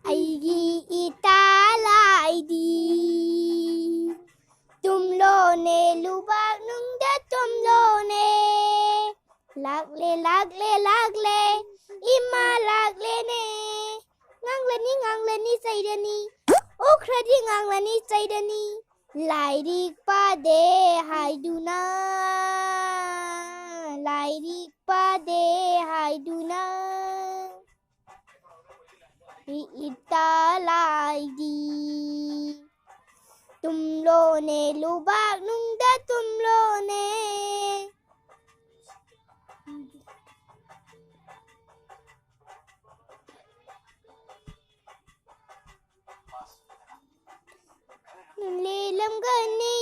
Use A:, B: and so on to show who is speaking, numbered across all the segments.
A: Eigee Eta Laidhibi Tumlone Lubaknungda Tumlone Lagle Ima lagle Nganglani saidani Okradi nganglani saidani Laidik pade haiduna Laidik pade haiduna Eta Laidhibi Tumlone Lubaknungda Tumlone Lelamgani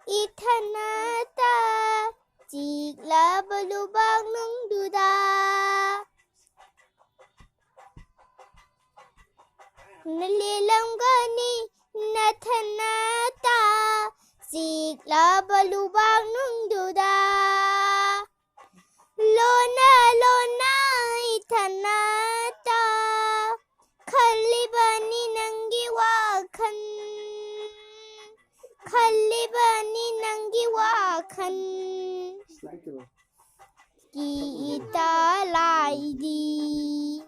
A: ithanata Jiglab Lubaknungda Lelamgani nathanata Jiglab Lubaknungda Lona ithanata Khalibani nangi wakhan Khalibani nangi wakhan Eta Laidhibi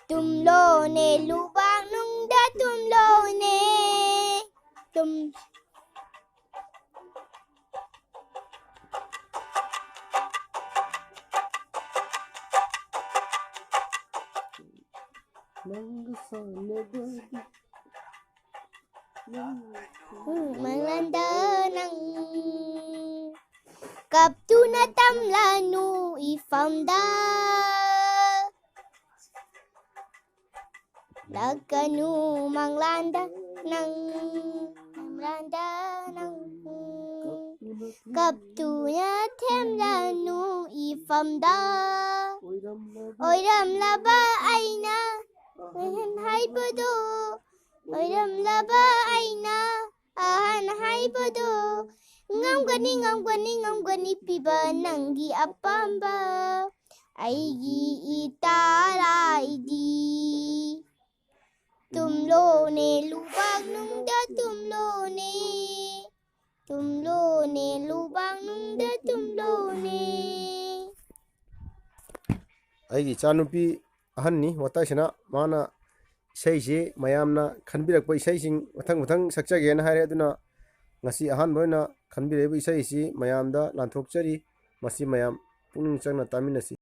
A: Tumlone Lubaknungda Tumlone Malanda nang Kaptuna tamlanu ifamda Laganu manglanda nang Kaptuna tamlanu ifamda Oiram laba aina haibado Oiram laba aina ahan haibado Ngamgani piba nangi apamba Eigee Eta Laidhibi Tumlone Lubaknungda Tumlone Lubaknungda Tumlone
B: Eigee chanupi ahanni Wataisana mana isai mayamna khanbirakpa isai sing mathang sakchagena haire aduna ngasi ahan boina khanbireba isai si mayamda lanthokchari masi mayam pungning changna taminasi